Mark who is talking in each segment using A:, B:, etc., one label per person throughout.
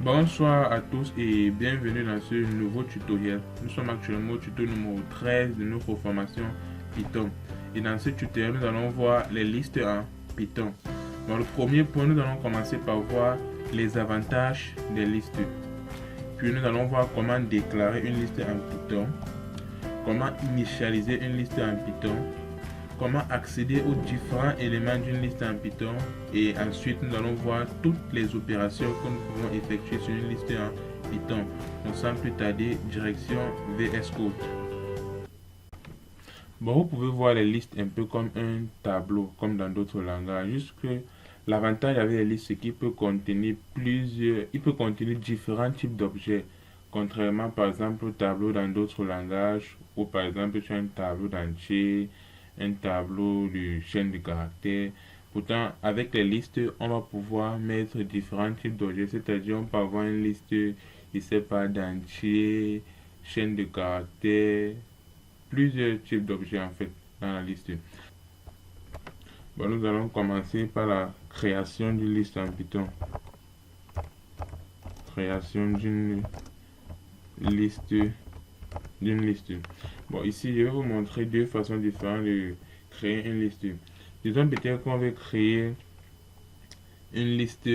A: Bonsoir à tous et bienvenue dans ce nouveau tutoriel. Nous sommes actuellement au tuto numéro 13 de notre formation Python. Et dans ce tutoriel, nous allons voir les listes en Python. Dans le premier point, nous allons commencer par voir les avantages des listes. Puis nous allons voir comment déclarer une liste en Python, comment initialiser une liste en Python, comment accéder aux différents éléments d'une liste en Python, et ensuite nous allons voir toutes les opérations que nous pouvons effectuer sur une liste en Python. Donc sans plus tarder, direction VS Code. Bon, vous pouvez voir les listes un peu comme un tableau, comme dans d'autres langages. Juste que l'avantage avec les listes, c'est qu'il peut contenir il peut contenir différents types d'objets. Contrairement par exemple au tableau dans d'autres langages, où par exemple tu as un tableau d'entier, un tableau de chaîne de caractères. Pourtant, avec les listes, on va pouvoir mettre différents types d'objets, c'est-à-dire on peut avoir une liste, je ne sais pas, d'entiers, chaîne de caractères, plusieurs types d'objets en fait dans la liste. Bon, nous allons commencer par la création d'une liste en Python. Création liste d'une liste. Bon, ici, je vais vous montrer deux façons différentes de créer une liste. Disons peut-être qu'on veut créer une liste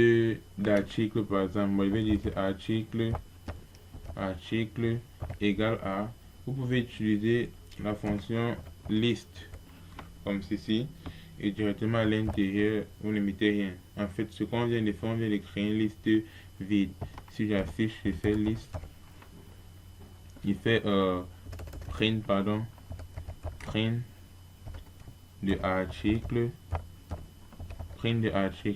A: d'articles, par exemple. Bon, je vais dire article égale à. Vous pouvez utiliser la fonction list comme ceci, et directement à l'intérieur, vous ne mettez rien. En fait, ce qu'on vient de faire, on vient de créer une liste vide. Si j'affiche, je fais liste, il fait print, print de article,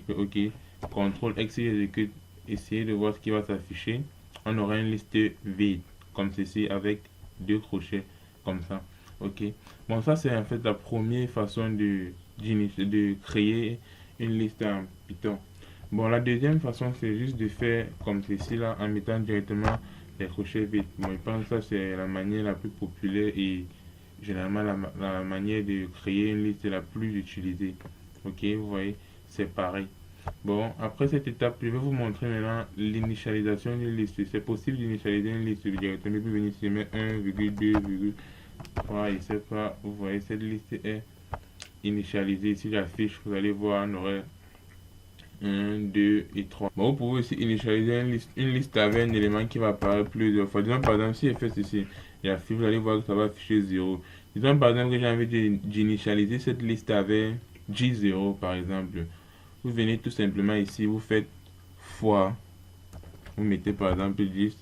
A: ok. CTRL X, j'exécute, essayez de voir ce qui va s'afficher. On aura une liste vide, comme ceci, avec deux crochets, comme ça. Ok. Bon, ça c'est en fait la première façon de créer une liste en Python. Bon, la deuxième façon, c'est juste de faire comme ceci là, en mettant directement les crochets vides. Bon, je pense que ça c'est la manière la plus populaire et généralement la manière de créer une liste la plus utilisée. Ok, vous voyez, c'est pareil. Bon, après cette étape, je vais vous montrer maintenant l'initialisation d'une liste. C'est possible d'initialiser une liste directement. Puis venir ici, mettre 1,2,3, je sais pas, vous voyez, cette liste est initialisée. Si j'affiche, vous allez voir, on aurait 1, 2 et 3. Bon, vous pouvez aussi initialiser une liste avec un élément qui va apparaître plusieurs fois. Disons par exemple, si je fais ceci, j'affiche, vous allez voir que ça va afficher 0. Disons par exemple que j'ai envie d'initialiser cette liste avec J0 par exemple. Vous venez tout simplement ici, vous faites fois, vous mettez par exemple 10,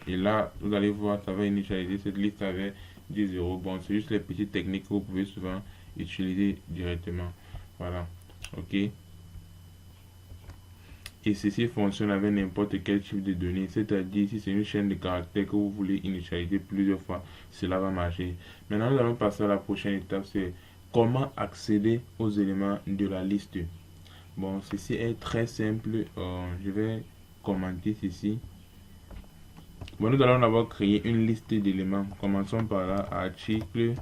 A: et là vous allez voir, ça va initialiser cette liste avec 10 0. Bon, c'est juste les petites techniques que vous pouvez souvent utiliser directement. Voilà, ok. Et ceci fonctionne avec n'importe quel type de données, c'est-à-dire si c'est une chaîne de caractères que vous voulez initialiser plusieurs fois, cela va marcher. Maintenant, nous allons passer à la prochaine étape, c'est comment accéder aux éléments de la liste. Bon, ceci est très simple. Je vais commenter ceci. Bon, nous allons d'abord créer une liste d'éléments. Commençons par là. Article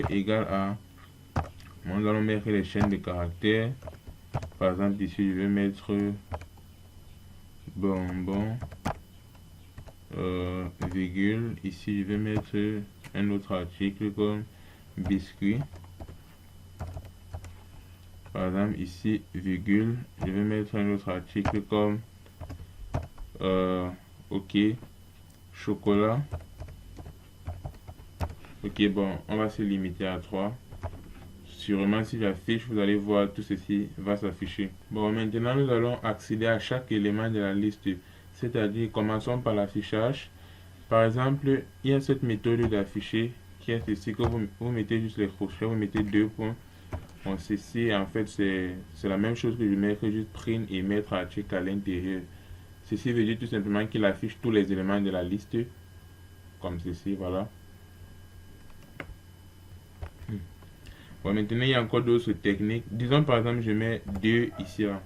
A: égale à. Bon, nous allons mettre les chaînes de caractères. Par exemple, ici, je vais mettre bonbon, virgule. Ici, je vais mettre un autre article comme biscuit. Par exemple, ici, virgule, je vais mettre un autre article comme ok, chocolat. Ok, bon, on va se limiter à 3. Sûrement, si j'affiche, vous allez voir tout ceci va s'afficher. Bon, maintenant, nous allons accéder à chaque élément de la liste. C'est-à-dire, commençons par l'affichage. Par exemple, il y a cette méthode d'afficher qui est ceci que vous mettez juste les crochets, vous mettez 2 points. Bon, ceci, en fait, c'est la même chose que je mettrais juste print et mettre article à l'intérieur. Ceci veut dire tout simplement qu'il affiche tous les éléments de la liste, comme ceci, voilà. Bon, maintenant, il y a encore d'autres techniques. Disons par exemple, je mets 2 ici. Là.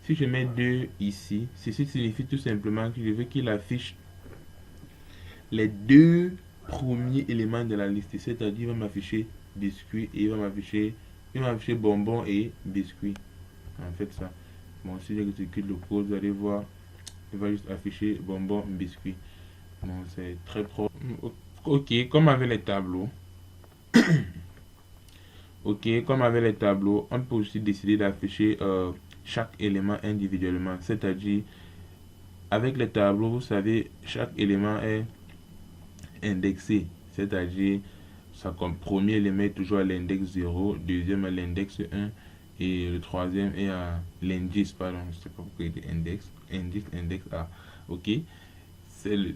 A: Si je mets 2 ici, ceci signifie tout simplement que je veux qu'il affiche les deux premiers éléments de la liste. C'est-à-dire, il va m'afficher biscuit et il va m'afficher bonbon et biscuit. En fait, ça. Bon, si j'exécute le code, vous allez voir, il va juste afficher bonbon biscuit. Bon, c'est très propre. Ok, comme avec les tableaux. Ok, comme avec les tableaux, on peut aussi décider d'afficher chaque élément individuellement. C'est-à-dire, avec les tableaux, vous savez, chaque élément est indexé. C'est-à-dire, ça comme premier élément est toujours à l'index 0, deuxième à l'index 1 et le troisième est à l'indice, pardon, je ne sais pas pourquoi il dit index, index A. Ok,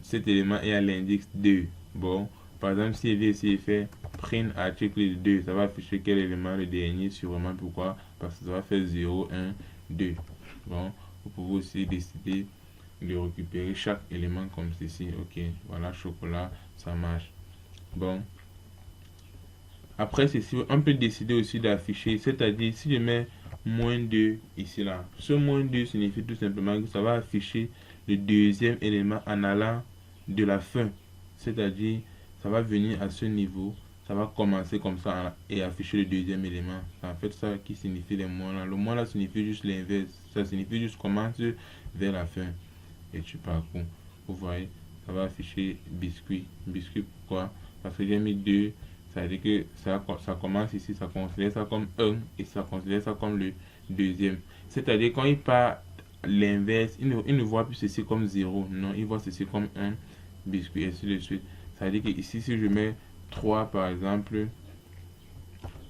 A: cet élément est à l'index 2. Bon, par exemple, si il ici fait print article 2, ça va afficher quel élément le dernier, sûrement pourquoi, parce que ça va faire 0, 1, 2. Bon, vous pouvez aussi décider de récupérer chaque élément comme ceci. Ok, voilà, chocolat, ça marche. Bon, après ceci, on peut décider aussi d'afficher, c'est-à-dire si je mets moins 2 ici là, ce moins 2 signifie tout simplement que ça va afficher le deuxième élément en allant de la fin, c'est-à-dire ça va venir à ce niveau, ça va commencer comme ça et afficher le deuxième élément. C'est en fait ça qui signifie les moins là. Le moins là signifie juste l'inverse, ça signifie juste commence vers la fin et tu parcours. Vous voyez, ça va afficher biscuit. Biscuit pourquoi? Parce que j'ai mis 2, ça veut dire que ça commence ici, ça considère ça comme 1 et ça considère ça comme le deuxième. C'est-à-dire quand il part l'inverse, il ne voit plus ceci comme 0, non, il voit ceci comme 1 biscuit et ainsi de suite. Ça veut dire que ici, si je mets 3 par exemple,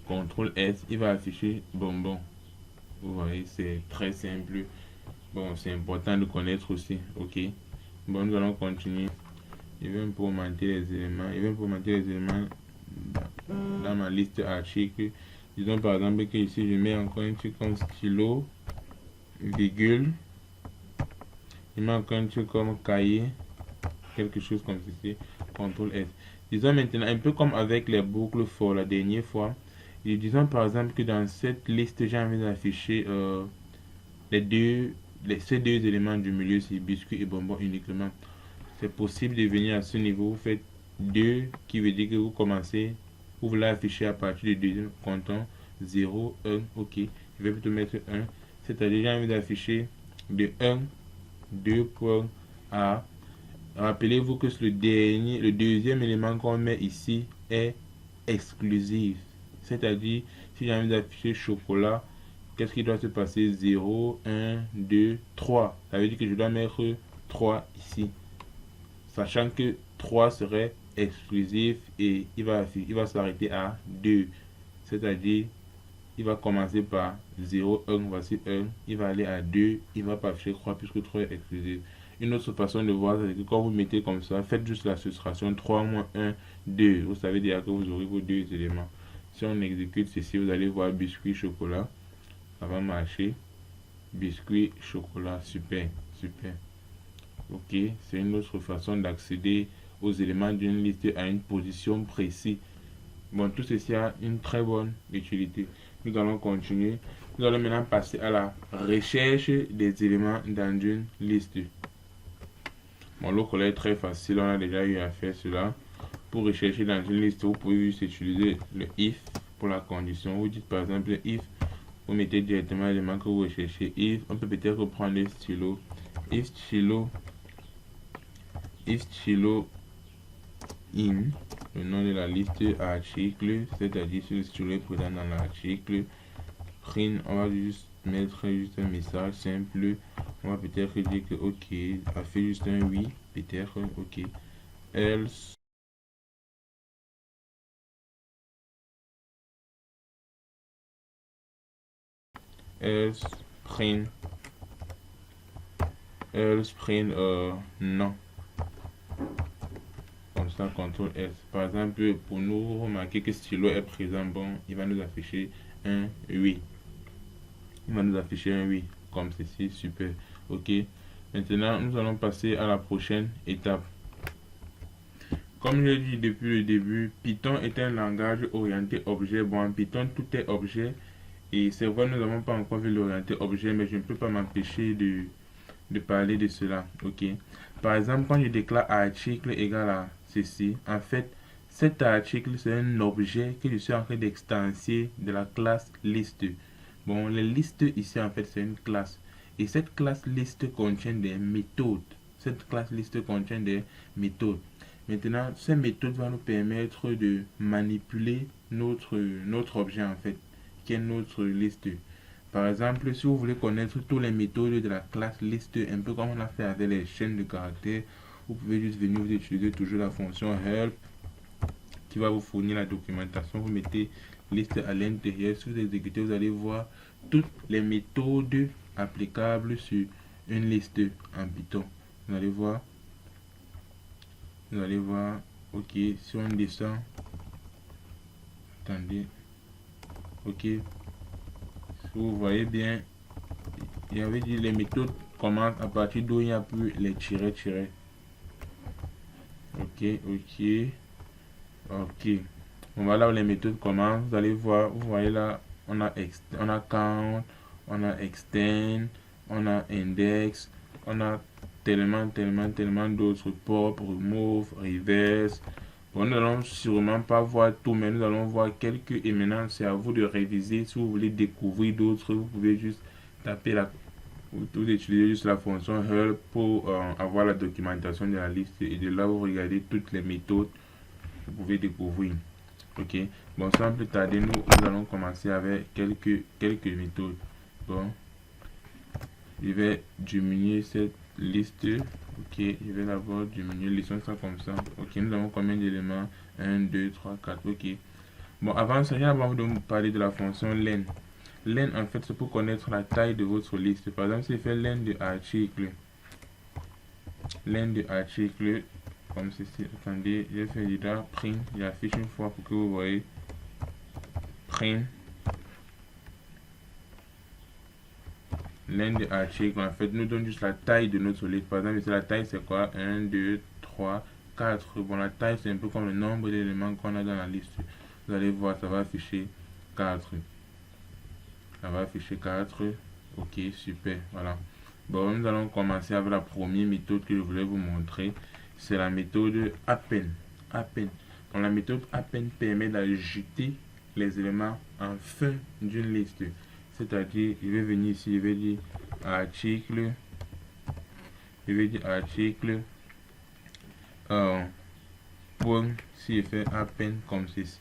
A: CTRL S, il va afficher bonbon. Vous voyez, c'est très simple. Bon, c'est important de connaître aussi, ok. Bon, nous allons continuer. Je vais un peu augmenter les éléments. Je vais un peu augmenter les éléments dans ma liste articles. Disons par exemple que ici je mets encore un truc comme stylo, virgule. Je mets encore un truc comme cahier, quelque chose comme ceci. CTRL S. Disons maintenant, un peu comme avec les boucles for la dernière fois. Et disons par exemple que dans cette liste, j'ai envie d'afficher ces deux éléments du milieu, c'est biscuit et bonbon uniquement. C'est possible de venir à ce niveau, vous faites 2 qui veut dire que vous commencez, vous voulez afficher à partir du deuxième comptant 0, 1, ok. Je vais plutôt mettre 1, c'est-à-dire j'ai envie d'afficher de 1, 2 points à. Rappelez-vous que le deuxième élément qu'on met ici est exclusif. C'est-à-dire, si j'ai envie d'afficher chocolat, qu'est-ce qui doit se passer? 0, 1, 2, 3. Ça veut dire que je dois mettre 3 ici. Sachant que 3 serait exclusif et il va s'arrêter à 2. C'est-à-dire, il va commencer par 0, 1, voici 1. Il va aller à 2, il va pas afficher 3 puisque 3 est exclusif. Une autre façon de voir, c'est que quand vous mettez comme ça, faites juste la soustraction 3 moins 1, 2. Vous savez déjà que vous aurez vos deux éléments. Si on exécute ceci, vous allez voir biscuit, chocolat. Ça va marcher. Biscuit, chocolat, super, super. Ok, c'est une autre façon d'accéder aux éléments d'une liste à une position précise. Bon, tout ceci a une très bonne utilité. Nous allons continuer. Nous allons maintenant passer à la recherche des éléments dans une liste. Bon, le collègue est très facile, on a déjà eu à faire cela. Pour rechercher dans une liste, vous pouvez juste utiliser le if pour la condition. Vous dites par exemple if, vous mettez directement l'élément que vous recherchez. If, on peut peut-être prendre le stylo. If stylo in, le nom de la liste article, c'est-à-dire si le stylo est présent dans l'article. Print, on va juste mettre juste un message simple. On va peut-être dire que ok, a fait juste un oui, peut-être ok. Else else print non. Comme ça, CTRL S. Par exemple, pour nous remarquer que stylo est présent, bon, il va nous afficher un oui. Il va nous afficher un oui, comme ceci, super. Ok. Maintenant, nous allons passer à la prochaine étape. Comme je dit depuis le début, Python est un langage orienté objet. Bon, en Python, tout est objet. Et c'est vrai, nous n'avons pas encore vu l'orienté objet, mais je ne peux pas m'empêcher de parler de cela. Ok. Par exemple, quand je déclare article égal à ceci, en fait, cet article, c'est un objet que je suis en train d'extensier de la classe liste. Bon, les listes ici, en fait, c'est une classe. Et cette classe liste contient des méthodes. Cette classe liste contient des méthodes. Maintenant, ces méthodes vont nous permettre de manipuler notre objet en fait, qui est notre liste. Par exemple, si vous voulez connaître toutes les méthodes de la classe liste, un peu comme on a fait avec les chaînes de caractères, vous pouvez juste venir, vous utiliser toujours la fonction help qui va vous fournir la documentation. Vous mettez liste à l'intérieur. Si vous exécutez, vous allez voir toutes les méthodes applicables sur une liste en Python. Vous allez voir, ok, si on descend, attendez, ok, si vous voyez bien, il y avait dit les méthodes commencent à partir d'où il n'y a plus les tirets. Ok. Bon, voilà où les méthodes commencent. Vous allez voir, vous voyez là, on a count, on a extend, on a index, on a tellement d'autres, pop, remove, reverse. Bon, nous n'allons sûrement pas voir tout, mais nous allons voir quelques. Et maintenant, c'est à vous de réviser. Si vous voulez découvrir d'autres, vous pouvez juste taper vous utilisez juste la fonction help pour avoir la documentation de la liste. Et de là, vous regardez toutes les méthodes que vous pouvez découvrir. Ok, bon, sans plus tarder, nous allons commencer avec quelques méthodes. Bon, je vais diminuer cette liste. Ok, je vais d'abord diminuer, laissons ça comme ça. Ok, nous avons combien d'éléments? 1, 2, 3, 4. Ok, bon, avant ça, avant de vous parler de la fonction len. Len, en fait, c'est pour connaître la taille de votre liste. Par exemple, si je fais len de article, comme ceci. Attendez, je fais déjà print, j'affiche une fois pour que vous voyez. Print len de article, en fait, nous donne juste la taille de notre liste. Par exemple, ici, la taille, c'est quoi? 1, 2, 3, 4. Bon, la taille, c'est un peu comme le nombre d'éléments qu'on a dans la liste. Vous allez voir, ça va afficher 4. Ça va afficher 4. Ok, super. Voilà. Bon, nous allons commencer avec la première méthode que je voulais vous montrer. C'est la méthode append. Bon, la méthode append permet d'ajouter les éléments en fin d'une liste. C'est-à-dire, je vais venir ici, je vais dire article. Point, si je fais append comme ceci,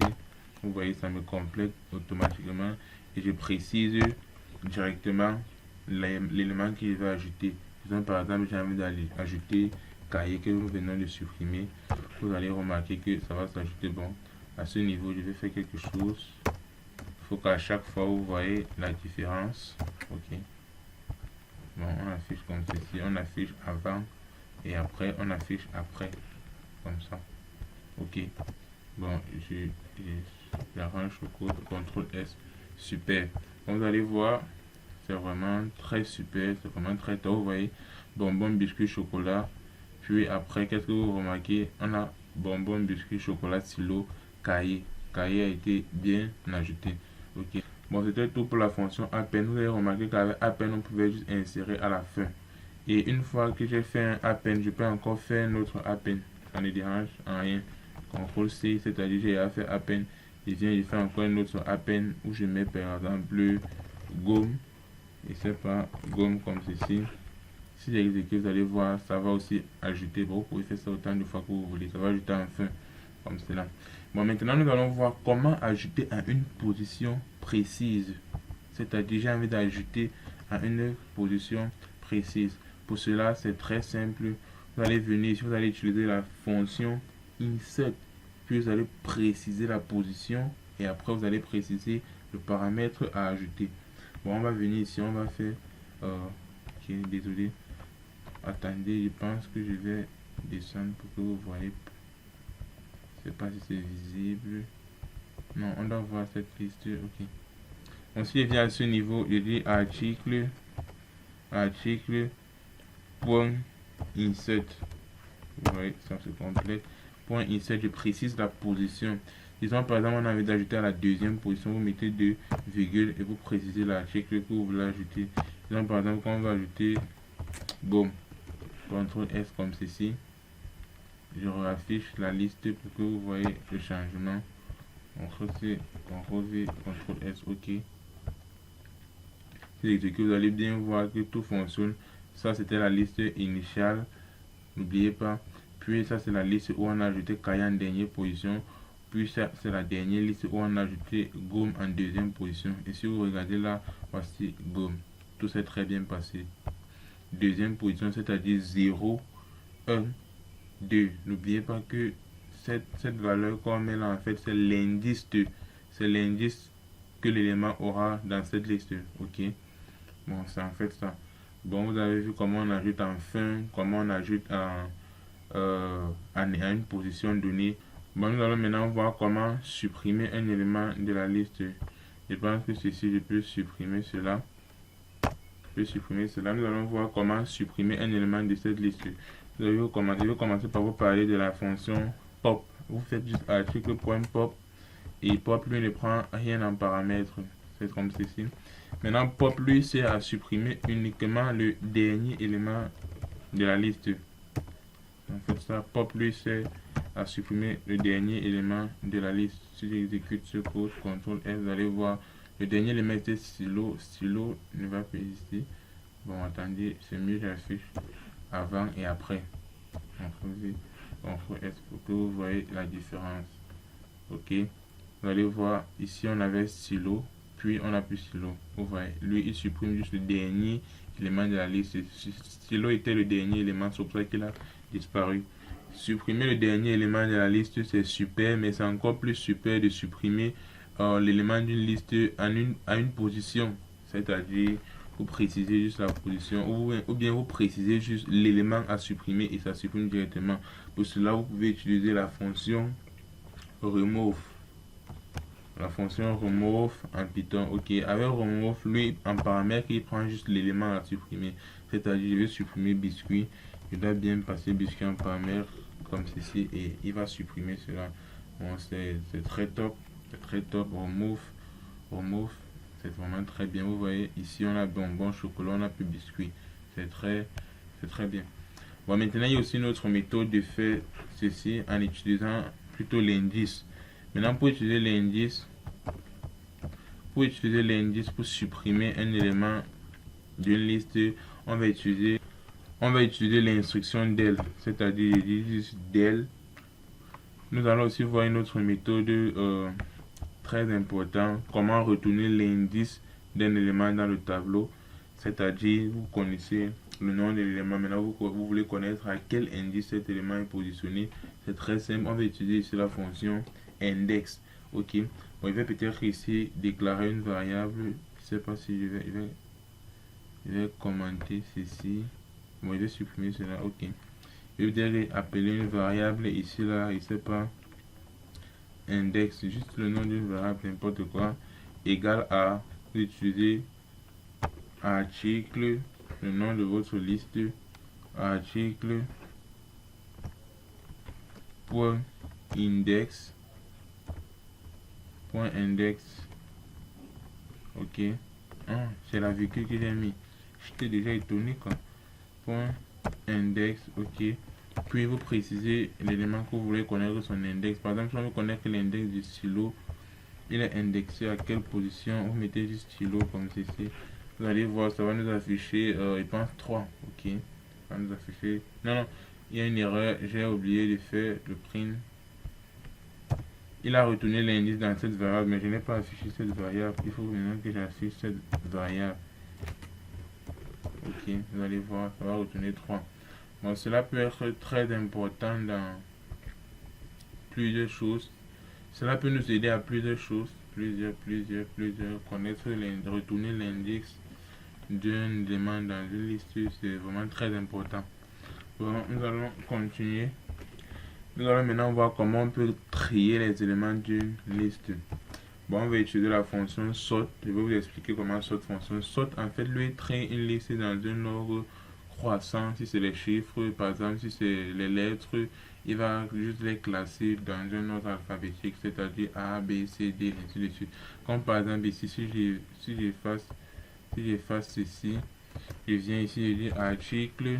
A: vous voyez, ça me complète automatiquement et je précise directement l'élément que je vais ajouter. Disons, par exemple, j'ai envie d'aller ajouter cahier que nous venons de supprimer. Vous allez remarquer que ça va s'ajouter. Bon, à ce niveau, je vais faire quelque chose. Il faut qu'à chaque fois, vous voyez la différence. Ok. Bon, on affiche comme ceci. On affiche avant et après. On affiche après. Comme ça. Ok. Bon, j'arrange le code. CTRL S. Super. Comme vous allez voir, c'est vraiment très super. C'est vraiment très top. Vous voyez, bonbon, biscuit, chocolat. Puis après, qu'est-ce que vous remarquez? On a bonbon, biscuit, chocolat, stylo, cahier. Cahier a été bien ajouté. Ok. Bon, c'était tout pour la fonction append. Vous avez remarqué qu'avec append, on pouvait juste insérer à la fin. Et une fois que j'ai fait un append, je peux encore faire un autre append. Ça ne dérange en rien. CTRL C, c'est-à-dire j'ai fait append. Je viens, je fais encore un autre append où je mets par exemple gomme. Et c'est pas gomme comme ceci. Si j'exécute, vous allez voir, ça va aussi ajouter. Bon, vous pouvez faire ça autant de fois que vous voulez. Ça va ajouter en fin, comme cela. Bon, maintenant, nous allons voir comment ajouter à une position précise. C'est-à-dire, j'ai envie d'ajouter à une position précise. Pour cela, c'est très simple. Vous allez venir ici, vous allez utiliser la fonction insert. Puis, vous allez préciser la position. Et après, vous allez préciser le paramètre à ajouter. Bon, on va venir ici, on va faire... ok, désolé. Attendez, je pense que je vais descendre pour que vous voyez. Je sais pas si c'est visible. Non, on doit voir cette liste. Ok. Ensuite, je viens à ce niveau, je dis article, point insert. Vous voyez, ça se complète. Point insert, je précise la position. Disons par exemple, on a envie d'ajouter à la deuxième position, vous mettez 2 virgules et vous précisez l'article que vous voulez ajouter. Disons par exemple, quand on va ajouter boom, CTRL S comme ceci, je réaffiche la liste pour que vous voyez le changement. CTRL C, CTRL V, CTRL S, ok. Si j'exécute, vous allez bien voir que tout fonctionne. Ça, c'était la liste initiale. N'oubliez pas. Puis ça, c'est la liste où on a ajouté Kaya en dernière position. Puis ça, c'est la dernière liste où on a ajouté Goom en deuxième position. Et si vous regardez là, voici Goom. Tout s'est très bien passé. Deuxième position, c'est-à-dire 0, 1, 2. N'oubliez pas que cette valeur qu'on met là, en fait, c'est l'indice que l'élément aura dans cette liste. Ok. Bon, c'est en fait ça. Bon, vous avez vu comment on ajoute en fin, comment on ajoute à une position donnée. Bon, nous allons maintenant voir comment supprimer un élément de la liste. Je pense que ceci, je peux supprimer cela. Nous allons voir comment supprimer un élément de cette liste. Je vais commencer par vous parler de la fonction pop. Vous faites juste article.pop et pop lui ne prend rien en paramètre. C'est comme ceci. Maintenant, pop lui sert à supprimer uniquement le dernier élément de la liste. En fait, ça, pop lui sert à supprimer le dernier élément de la liste. Si j'exécute ce code, CTRL F, vous allez voir le dernier élément était stylo. Stylo ne va pas exister. Bon, attendez, c'est mieux, j'affiche avant et après. CTRL S pour que vous voyez la différence. Ok, vous allez voir ici on avait stylo, puis on a plus stylo. Vous voyez, lui il supprime juste le dernier élément de la liste. Stylo était le dernier élément, c'est pour ça qu'il a disparu. Supprimer le dernier élément de la liste, c'est super, mais c'est encore plus super de supprimer l'élément d'une liste à une position. C'est-à-dire, vous précisez juste la position, ou bien vous précisez juste l'élément à supprimer et ça supprime directement. Pour cela, vous pouvez utiliser la fonction remove. La fonction remove en Python. Ok, avec remove, lui en paramètre, il prend juste l'élément à supprimer. C'est-à-dire, je vais supprimer biscuit. Je dois bien passer biscuit en paramètre comme ceci et il va supprimer cela. Bon, c'est très top. C'est très top. Remove. C'est vraiment très bien. Vous voyez, ici on a bonbon, chocolat, on a plus biscuit. C'est très bien. Bon, maintenant, il y a aussi une autre méthode de faire ceci en utilisant plutôt l'indice. Maintenant, pour utiliser l'indice pour supprimer un élément d'une liste, on va utiliser l'instruction del, c'est-à-dire del. Nous allons aussi voir une autre méthode très importante, comment retourner l'indice d'un élément dans le tableau, c'est-à-dire vous connaissez le nom de l'élément, maintenant vous voulez connaître à quel indice cet élément est positionné. C'est très simple, on va utiliser ici la fonction index. Ok, bon, je vais peut-être ici déclarer une variable, je sais pas si je vais commenter ceci. Bon, je vais supprimer cela. Ok, je vais appeler une variable ici là, je sais pas, index, juste le nom d'une variable, n'importe quoi, égal à, vous utilisez article, le nom de votre liste, article point index ok. C'est la virgule que j'ai mis, j'étais déjà étonné quoi. Point index, ok. Puis vous précisez l'élément que vous voulez connaître son index. Par exemple, si on veut connaître l'index du stylo, il est indexé à quelle position, vous mettez du stylo comme ceci. Vous allez voir, ça va nous afficher, je pense 3. Ok, ça va nous afficher. Non, il y a une erreur, j'ai oublié de faire le print. Il a retourné l'indice dans cette variable, mais je n'ai pas affiché cette variable. Il faut maintenant que j'affiche cette variable. Ok, vous allez voir, ça va retourner 3. Bon, cela peut être très important dans plusieurs choses. Cela peut nous aider à plusieurs choses. Plusieurs. Connaître, retourner l'index d'un élément dans une liste, c'est vraiment très important. Bon, nous allons continuer. Nous allons maintenant voir comment on peut trier les éléments d'une liste. Bon, on va utiliser la fonction sort. Je vais vous expliquer comment sort fonctionne. Sort, en fait, lui, trie une liste dans un ordre croissant. Si c'est les chiffres, par exemple, si c'est les lettres, il va juste les classer dans un ordre alphabétique, c'est-à-dire A, B, C, D, ainsi de suite. Comme par exemple ici, si j'efface ceci, je viens ici, je dis article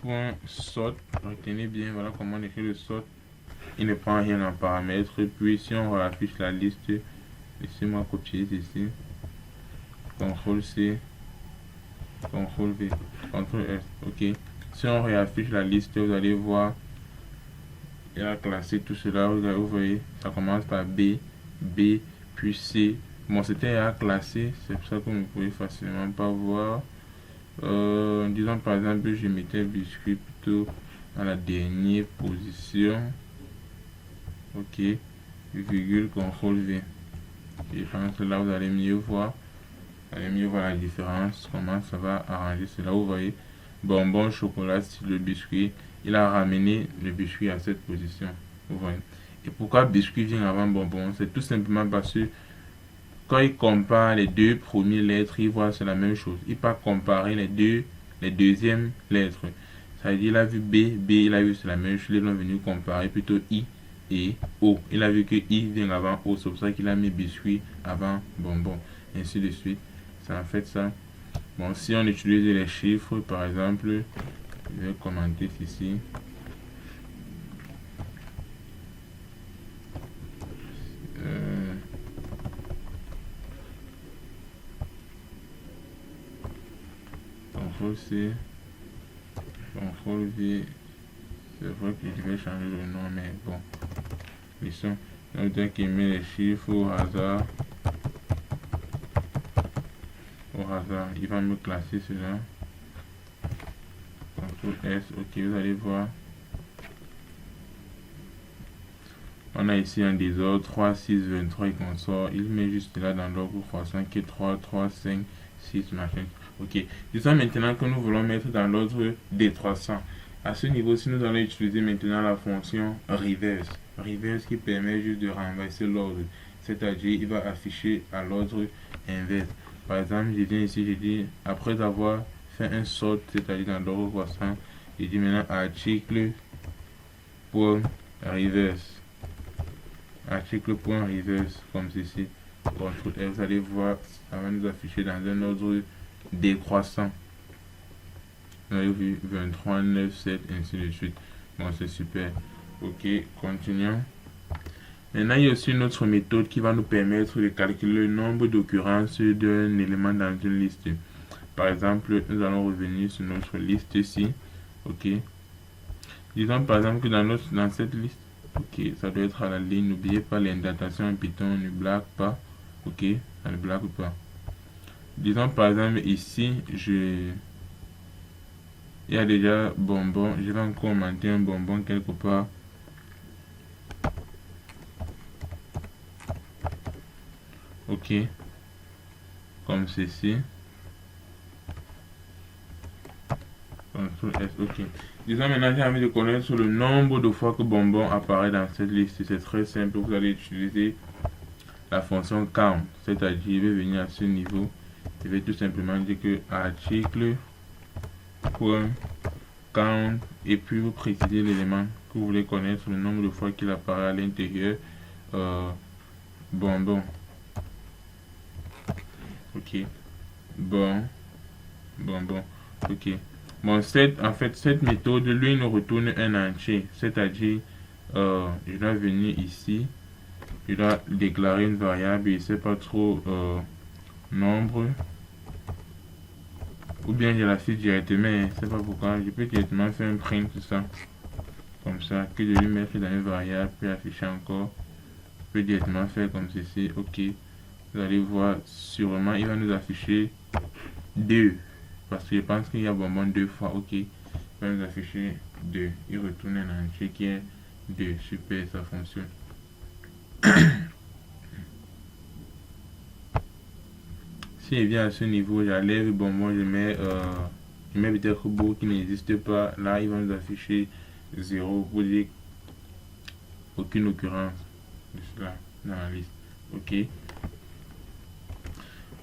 A: point sort. Retenez bien, voilà comment on écrit le sort. Il ne prend rien en paramètre. Puis si on affiche la liste, laissez-moi copier ceci. CTRL C, CTRL V, CTRL S. Ok. Si on réaffiche la liste, vous allez voir, il a classé tout cela. Vous voyez, ça commence par B, B, puis C. Bon, c'était à classer, c'est pour ça que vous ne pouvez facilement pas voir. Disons par exemple, je mettais biscuit plutôt à la dernière position. Ok, virgule, CTRL V. Je pense que là vous allez mieux voir. La différence, comment ça va arranger cela. Vous voyez, bonbon, chocolat, c'est le biscuit. Il a ramené le biscuit à cette position. Vous voyez. Et pourquoi biscuit vient avant bonbon? C'est tout simplement parce que quand il compare les deux premières lettres, il voit c'est la même chose. Il peut comparer les deuxièmes lettres. Ça veut dire, il a vu B, il a vu c'est la même chose. Il est venu comparer plutôt I et O. Il a vu que I vient avant O. C'est pour ça qu'il a mis biscuit avant bonbon. Ainsi de suite. C'est en fait ça. Bon, si on utilise les chiffres, par exemple, je vais commenter ici. CTRL C, CTRL V. C'est vrai que je vais changer le nom, mais bon. Ils sont. Donc, il met les chiffres au hasard. Il va me classer cela. CTRL S, ok, vous allez voir. On a ici un désordre 3, 6, 23 et consort. Il met juste là dans l'ordre croissant qui est 3, 3, 5, 6, machin. Ok. Disons maintenant que nous voulons mettre dans l'ordre des 300. À ce niveau-ci, nous allons utiliser maintenant la fonction reverse. Reverse qui permet juste de renverser l'ordre. C'est-à-dire, il va afficher à l'ordre inverse. Par exemple, je viens ici, je dis, après avoir fait un sort, c'est-à-dire dans l'ordre croissant, je dis maintenant article pour reverse. Article.reverse comme ceci. CTRL F, vous allez voir, ça va nous afficher dans un ordre décroissant. Vous avez vu 23, 9, 7, ainsi de suite. Bon, c'est super. Ok, continuons. Maintenant, il y a aussi une autre méthode qui va nous permettre de calculer le nombre d'occurrences d'un élément dans une liste. Par exemple, nous allons revenir sur notre liste ici. Ok. Disons par exemple que dans cette liste, ok, ça doit être à la ligne. N'oubliez pas l'indentation en Python, ne blague pas. Ok, ça ne blague pas. Disons par exemple ici, il y a déjà bonbon. Je vais encore monter un bonbon quelque part. Ok, comme ceci. CTRL S, ok. Disons maintenant j'ai envie de connaître le nombre de fois que bonbon apparaît dans cette liste. C'est très simple. Vous allez utiliser la fonction count, c'est-à-dire je vais venir à ce niveau. Je vais tout simplement dire que article count et puis vous précisez l'élément que vous voulez connaître, le nombre de fois qu'il apparaît à l'intérieur. Bonbon. Ok. Bonbon. Ok. Bon, en fait, cette méthode, lui, nous retourne un entier. C'est-à-dire, je dois venir ici. Je dois déclarer une variable, je ne sais pas trop, nombre. Ou bien je l'affiche directement, je ne sais pas pourquoi. Je peux directement faire un print, tout ça. Comme ça, que de lui mettre dans une variable, puis afficher encore. Je peux directement faire comme ceci. Ok. Vous allez voir, sûrement, il va nous afficher 2. Parce que je pense qu'il y a bonbon 2 fois. Ok. Il va nous afficher 2. Il retourne un entier qui est 2. Super, ça fonctionne. Si je viens à ce niveau, j'enlève bonbon, je mets peut-être beau qui n'existe pas. Là, il va nous afficher 0 pour dire aucune occurrence de cela dans la liste. Ok.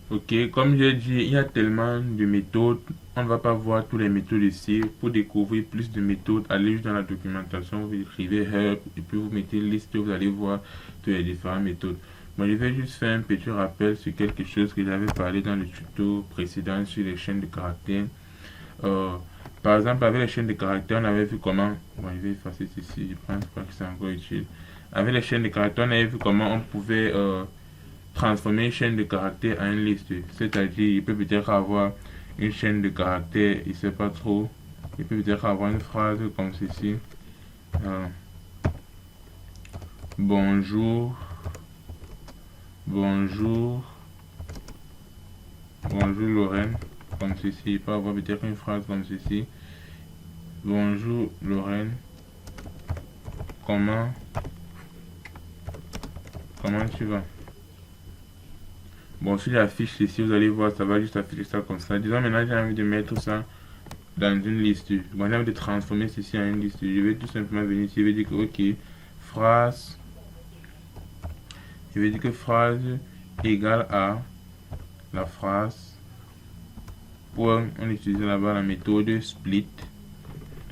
A: Ok, comme j'ai dit, il y a tellement de méthodes. On ne va pas voir toutes les méthodes ici. Pour découvrir plus de méthodes, allez juste dans la documentation, vous écrivez help et puis vous mettez liste, vous allez voir toutes les différentes méthodes. Moi, je vais juste faire un petit rappel sur quelque chose que j'avais parlé dans le tuto précédent sur les chaînes de caractères. Par exemple, avec les chaînes de caractères, on avait vu comment. Bon, je vais effacer ceci, je pense pas que c'est encore utile. Avec les chaînes de caractères, on avait vu comment on pouvait transformer une chaîne de caractères en une liste. C'est-à-dire, il peut peut-être avoir une chaîne de caractères, il ne sait pas trop. Il peut peut-être avoir une phrase comme ceci. Euh, bonjour, bonjour, bonjour Lorraine, comme ceci. Il peut avoir peut-être une phrase comme ceci. Bonjour Lorraine, comment tu vas? Bon, si j'affiche ceci, vous allez voir, ça va juste afficher ça comme ça. Disons maintenant, j'ai envie de mettre ça dans une liste. Bon, j'ai envie de transformer ceci en une liste. Je vais tout simplement venir ici, je vais dire que, ok, phrase, je vais dire que phrase égale à la phrase. Point, on utilise là-bas la méthode split.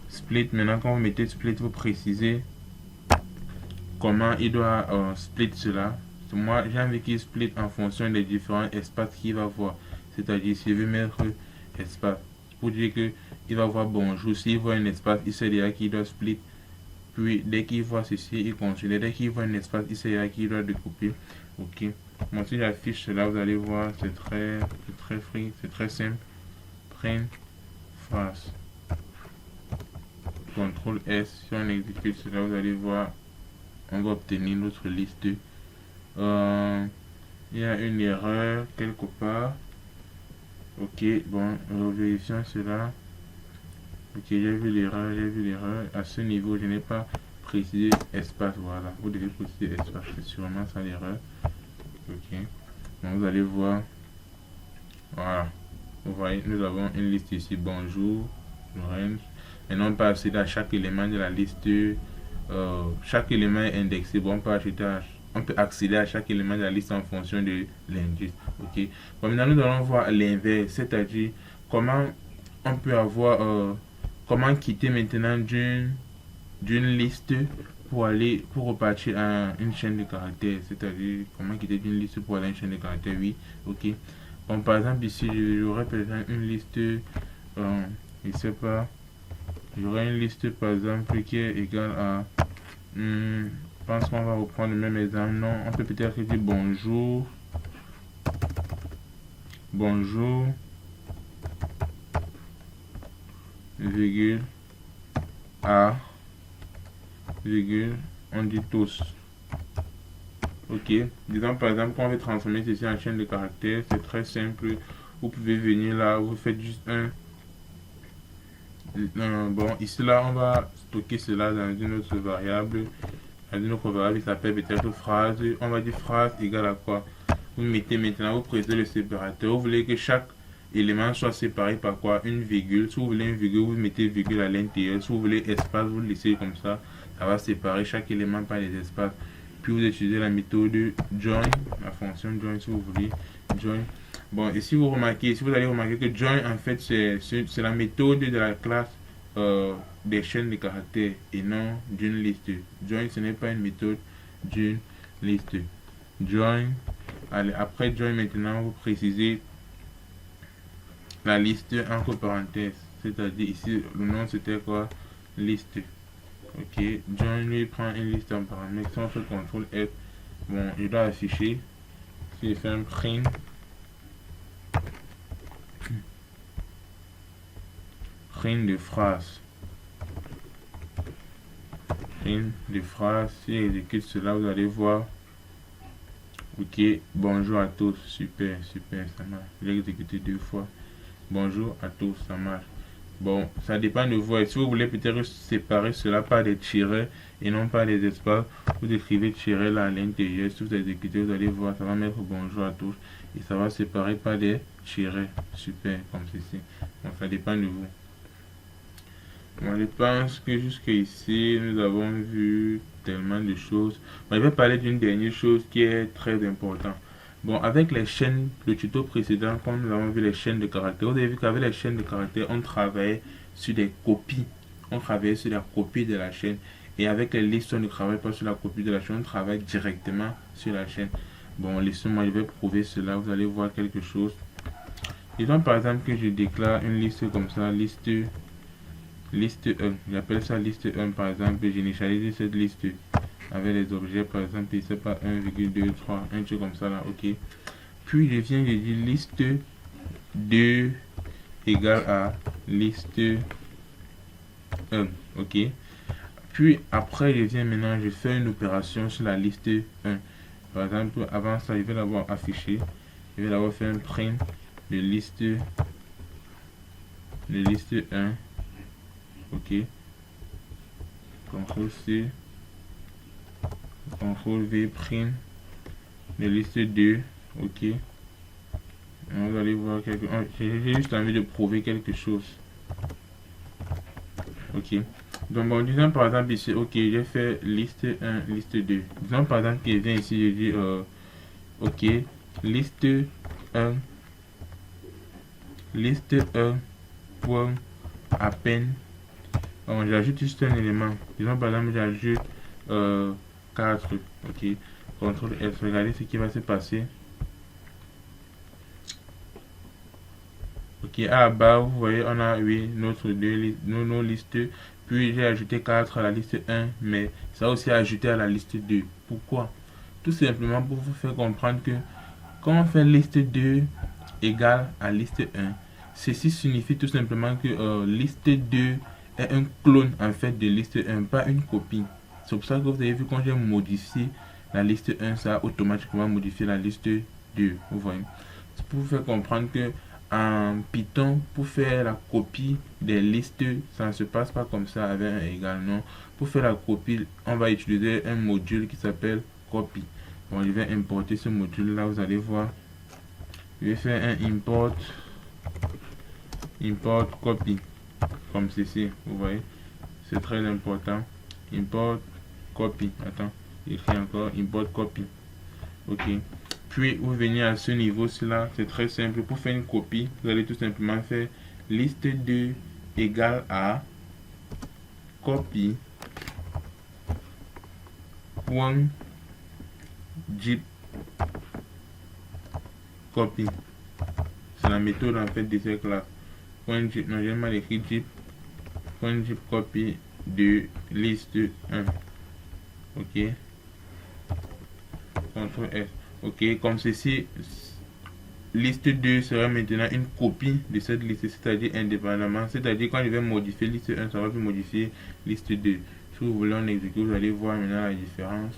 A: Split, maintenant, quand vous mettez split, vous précisez comment il doit split cela. Moi, j'ai envie qu'il split en fonction des différents espaces qu'il va voir. C'est-à-dire, si je veux mettre espace, pour dire que il va voir bonjour, s'il voit un espace, il sait déjà qu'il doit split. Puis, dès qu'il voit ceci, il continue. Dès qu'il voit un espace, il sait déjà qu'il doit découper. Ok. Moi, si j'affiche cela, vous allez voir, c'est très free, c'est très simple. Print, phrase. CTRL S, si on exécute cela, vous allez voir, on va obtenir notre liste. Il y a une erreur quelque part. Ok, bon, vérifions cela. Ok, j'ai vu l'erreur. À ce niveau, je n'ai pas précisé espace. Voilà, vous devez préciser espace. C'est sûrement ça l'erreur. Ok, bon, vous allez voir. Voilà, vous voyez, nous avons une liste ici. Bonjour, Lorraine. Maintenant, on peut accéder à chaque élément de la liste. Chaque élément est indexé. Bon, on peut accéder à chaque élément de la liste en fonction de l'indice. Ok. Bon, maintenant, nous allons voir l'inverse, c'est-à-dire comment on peut avoir, comment quitter maintenant d'une liste pour repartir à une chaîne de caractères. C'est-à-dire comment quitter d'une liste pour aller à une chaîne de caractères. Oui. Ok. Bon, par exemple, ici, j'aurais peut-être une liste, je sais pas. J'aurai une liste par exemple qui est égale à je pense qu'on va reprendre le même exemple. Non, on peut peut-être dire bonjour virgule à virgule on dit tous. Ok, disons par exemple qu'on veut transformer ceci en chaîne de caractères, c'est très simple. Vous pouvez venir là, vous faites juste bon, ici là, on va stocker cela dans une autre variable. Dans une autre variable, il s'appelle peut-être phrase. On va dire phrase égale à quoi? Vous mettez maintenant, vous précisez le séparateur. Vous voulez que chaque élément soit séparé par quoi? Une virgule. Si vous voulez une virgule, vous mettez virgule à l'intérieur. Si vous voulez espace, vous le laissez comme ça. Ça va séparer chaque élément par les espaces. Puis vous utilisez la méthode join, la fonction join si vous voulez. Join. Bon, et si vous allez remarquer que join, en fait, c'est la méthode de la classe des chaînes de caractères et non d'une liste. Join, ce n'est pas une méthode d'une liste. Join, allez, après join, maintenant, vous précisez la liste entre parenthèses. C'est-à-dire, ici, le nom, c'était quoi? Liste. Ok, join, lui, prend une liste en paramètres. Si on fait CTRL F, bon, il doit afficher. Si je fais un print, de phrase. Print de phrase. Si j'exécute cela, vous allez voir. Ok, bonjour à tous. Super, ça marche. Je l'ai exécuté 2 fois. Bonjour à tous, ça marche. Bon, ça dépend de vous. Et si vous voulez peut-être séparer cela par des tirets et non pas des espaces, vous écrivez tiret là à l'intérieur. Si vous exécutez, vous allez voir, ça va mettre bonjour à tous et ça va séparer par des tirets. Super, comme ceci. Bon, ça dépend de vous. Bon, je pense que jusqu'ici, nous avons vu tellement de choses. Bon, je vais parler d'une dernière chose qui est très importante. Bon, avec les chaînes, le tuto précédent, quand nous avons vu les chaînes de caractères, vous avez vu qu'avec les chaînes de caractères, on travaillait sur des copies. On travaillait sur la copie de la chaîne. Et avec les listes, on ne travaille pas sur la copie de la chaîne, on travaille directement sur la chaîne. Bon, laissez-moi, je vais prouver cela. Vous allez voir quelque chose. Disons par exemple que je déclare une liste comme ça, liste 1. J'appelle ça liste 1 par exemple. J'initialise cette liste. avec les objets, par exemple, c'est pas 1,23, un truc comme ça là, ok. Puis je viens, je dis liste 2 égale à liste 1, ok. Puis après, je viens maintenant, je fais une opération sur la liste 1. Par exemple, avant ça, je vais l'avoir affiché. Je vais l'avoir fait un print de liste 1. Ok. CTRL C. CTRL V, print de liste 2. Ok. Vous allez voir quelque chose. J'ai juste envie de prouver quelque chose. Ok. Donc, bon, disons par exemple ici, ok, j'ai fait liste 1, liste 2. Disons par exemple qu'il vient ici, je dis, ok, liste 1, liste 1, point, à peine. Bon, j'ajoute juste un élément. Disons par exemple, j'ajoute 4, ok. CTRL S, regardez ce qui va se passer. Ok, à la barre, vous voyez, on a, oui, nos listes. Puis j'ai ajouté 4 à la liste 1, mais ça a aussi ajouté à la liste 2. Pourquoi? Tout simplement pour vous faire comprendre que quand on fait liste 2 égale à liste 1, ceci signifie tout simplement que liste 2 est un clone en fait de liste 1, pas une copie. C'est pour ça que vous avez vu quand j'ai modifié la liste 1, ça a automatiquement modifié la liste 2. Vous voyez? C'est pour vous faire comprendre que en Python, pour faire la copie des listes, ça ne se passe pas comme ça avec un égal, non. Pour faire la copie, on va utiliser un module qui s'appelle copy. Bon, je vais importer ce module là, vous allez voir. Je vais faire un import copy, comme ceci, vous voyez. C'est très important. Import copy. Attends, j'écris encore import copy. Ok. Puis vous venez à ce niveau-là, c'est très simple. Pour faire une copie, vous allez tout simplement faire liste 2 égale à copy point zip copy. C'est la méthode en fait de cette classe. Point zip, non, j'ai mal écrit zip. Point zip copy de liste 1. Ok. CTRL F. Ok, comme ceci, liste 2 sera maintenant une copie de cette liste, c'est-à-dire indépendamment. C'est-à-dire quand je vais modifier liste 1, ça va plus modifier liste 2. Si vous voulez on exécute, vous allez voir maintenant la différence.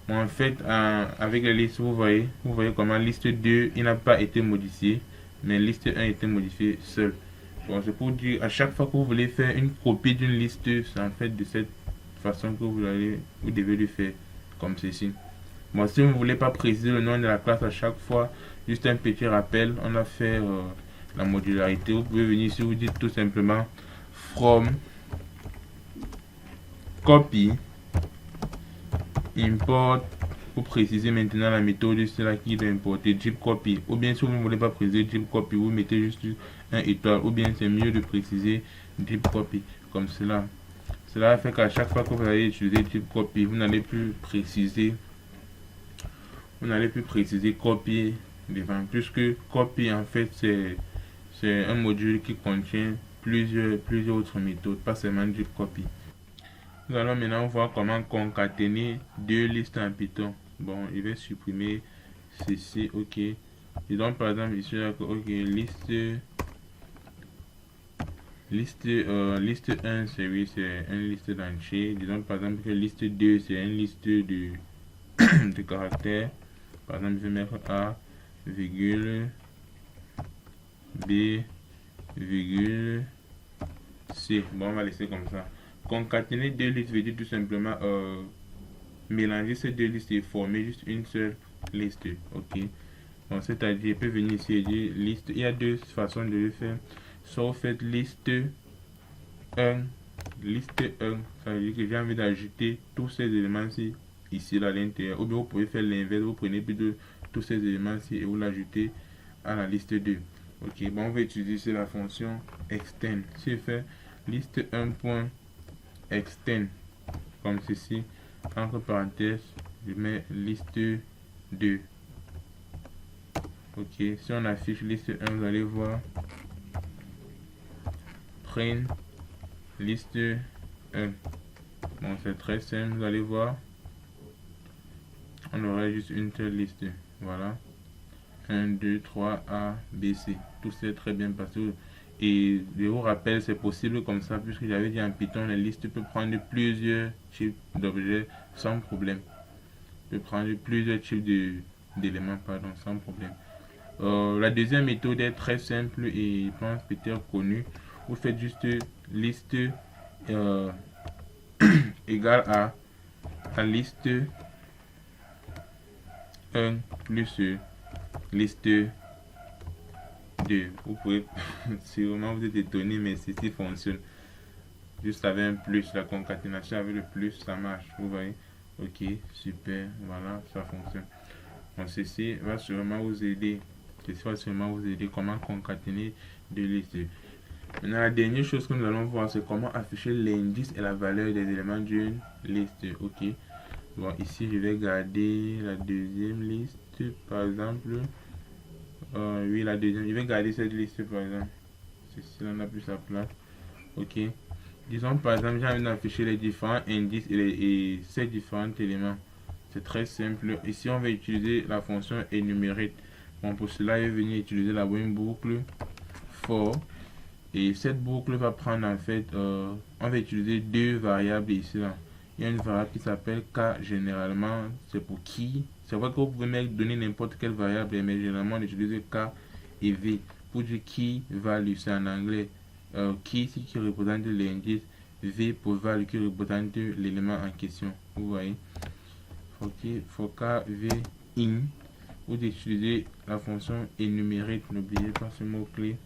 A: Bon, en fait, avec la liste, vous voyez comment liste 2, il n'a pas été modifié, mais liste 1 a été modifié seul. Bon, c'est pour dire, à chaque fois que vous voulez faire une copie d'une liste, c'est en fait de cette façon que vous devez le faire, comme ceci. Bon, si vous ne voulez pas préciser le nom de la classe à chaque fois, juste un petit rappel, on a fait la modularité. Vous pouvez venir ici, vous dites tout simplement from copy import pour préciser maintenant la méthode, c'est là qui doit importer zip copy. Ou bien si vous ne voulez pas préciser zip copy, vous mettez juste un étoile. Ou bien c'est mieux de préciser zip copy comme cela. Cela fait qu'à chaque fois que vous allez utiliser zip copy, vous n'allez plus préciser copy devant, puisque copy en fait c'est un module qui contient plusieurs autres méthodes, pas seulement zip copy. Nous allons maintenant voir comment concaténer deux listes en Python. Bon, je vais supprimer ceci, ok. Et donc par exemple ici, ok, liste 1 c'est oui, c'est une liste d'entiers. Disons par exemple que liste 2 c'est une liste de de caractères. Par exemple, je vais mettre A, virgule, B, virgule, C. Bon, on va laisser comme ça. Concaténer deux listes veut dire tout simplement mélanger ces deux listes et former juste une seule liste. Ok. Bon, c'est-à-dire, je peux venir ici et dire liste. Il y a deux façons de le faire. Soit vous faites liste 1. Liste 1, ça veut dire que j'ai envie d'ajouter tous ces éléments-ci ici à l'intérieur. Ou bien vous pouvez faire l'inverse, vous prenez plutôt tous ces éléments-ci et vous l'ajoutez à la liste 2. Ok, bon, on va utiliser la fonction extend. Si je fais liste 1.extend comme ceci, entre parenthèses, je mets liste 2. Ok, si on affiche liste 1, vous allez voir print liste 1. Bon, c'est très simple, vous allez voir. On aurait juste une telle liste. Voilà. 1, 2, 3, A, B, C. Tout s'est très bien passé. Et je vous rappelle, c'est possible comme ça, puisque j'avais dit en Python, la liste peut prendre plusieurs types d'objets sans problème. Peut prendre plusieurs types d'éléments, pardon, sans problème. La deuxième méthode est très simple et je pense peut-être connue. Vous faites juste liste égale à la liste 1 plus liste 2. Vous pouvez sûrement vous êtes étonné, mais ceci fonctionne. Juste avec un plus, la concaténation avec le plus, ça marche. Vous voyez? Ok, super, voilà, ça fonctionne. Donc ceci va sûrement vous aider. Ceci va sûrement vous aider comment concaténer deux listes. Maintenant, la dernière chose que nous allons voir, c'est comment afficher l'indice et la valeur des éléments d'une liste. Ok. Bon, ici, je vais garder la deuxième liste, par exemple. Oui, la deuxième. Je vais garder cette liste, par exemple. Ceci, on n'a plus sa place. Ok. Disons, par exemple, j'ai envie d'afficher les différents indices et ces différents éléments. C'est très simple. Ici, on va utiliser la fonction énumérate. Bon, pour cela, je vais venir utiliser la bonne boucle for. Et cette boucle va prendre en fait, on va utiliser deux variables ici. Là. Il y a une variable qui s'appelle K, généralement, c'est pour qui. C'est vrai que vous pouvez donner n'importe quelle variable, mais généralement, on utilise K et V pour dire qui value, c'est en anglais. Qui ici qui représente l'indice, V pour value qui représente l'élément en question. Vous voyez. For K, V, in. Vous utilisez la fonction énumérate, n'oubliez pas ce mot-clé.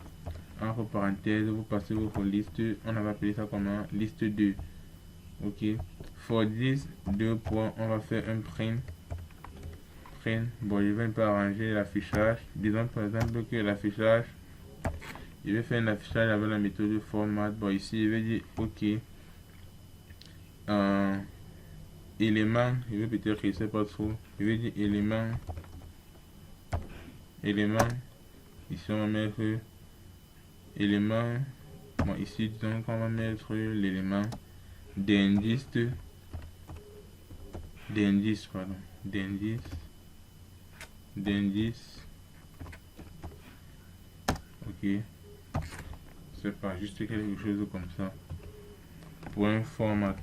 A: Entre parenthèses, vous passez votre liste, on va appeler ça comment? Liste 2. Ok. For this, deux points, on va faire un print. Bon, je vais un peu arranger l'affichage. Disons par exemple que l'affichage, je vais faire un affichage avec la méthode format. Bon, ici, je vais dire ok. Élément, je vais peut-être que c'est pas trop. Je vais dire élément. Ici, on va mettre élément. Bon, ici, donc, on va mettre l'élément d'indice, ok, c'est pas juste quelque chose comme ça. Pour un format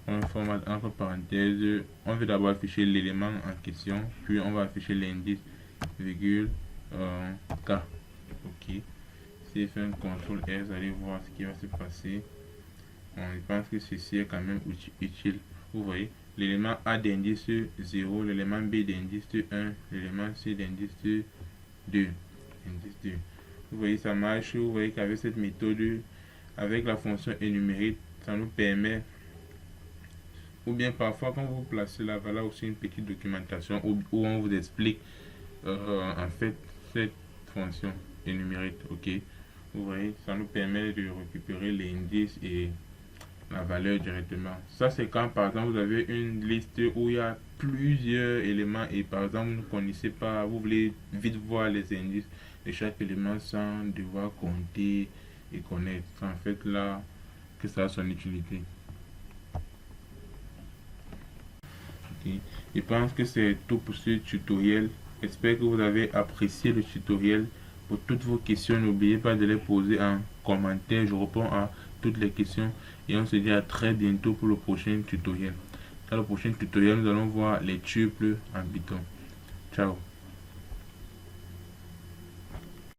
A: entre parenthèses, on veut d'abord afficher l'élément en question, puis on va afficher l'indice virgule K. Ok. Si je fais un CTRL S, vous allez voir ce qui va se passer. Bon, je pense que ceci est quand même utile. Vous voyez, l'élément A d'indice 0, l'élément B d'indice 1, l'élément C d'indice 2. Vous voyez, ça marche. Vous voyez qu'avec cette méthode, avec la fonction énumérate, ça nous permet, ou bien parfois quand vous placez là, voilà aussi une petite documentation où on vous explique en fait cette fonction énumérate. Ok. Vous voyez, ça nous permet de récupérer l'indice et la valeur directement. Ça, c'est quand par exemple vous avez une liste où il y a plusieurs éléments et par exemple vous ne connaissez pas, vous voulez vite voir les indices de chaque élément sans devoir compter et connaître. C'est en fait là que ça a son utilité. Okay. Je pense que c'est tout pour ce tutoriel. J'espère que vous avez apprécié le tutoriel. Pour toutes vos questions, n'oubliez pas de les poser en commentaire. Je réponds à toutes les questions. Et on se dit à très bientôt pour le prochain tutoriel. Dans le prochain tutoriel, nous allons voir les tuples en Python. Ciao.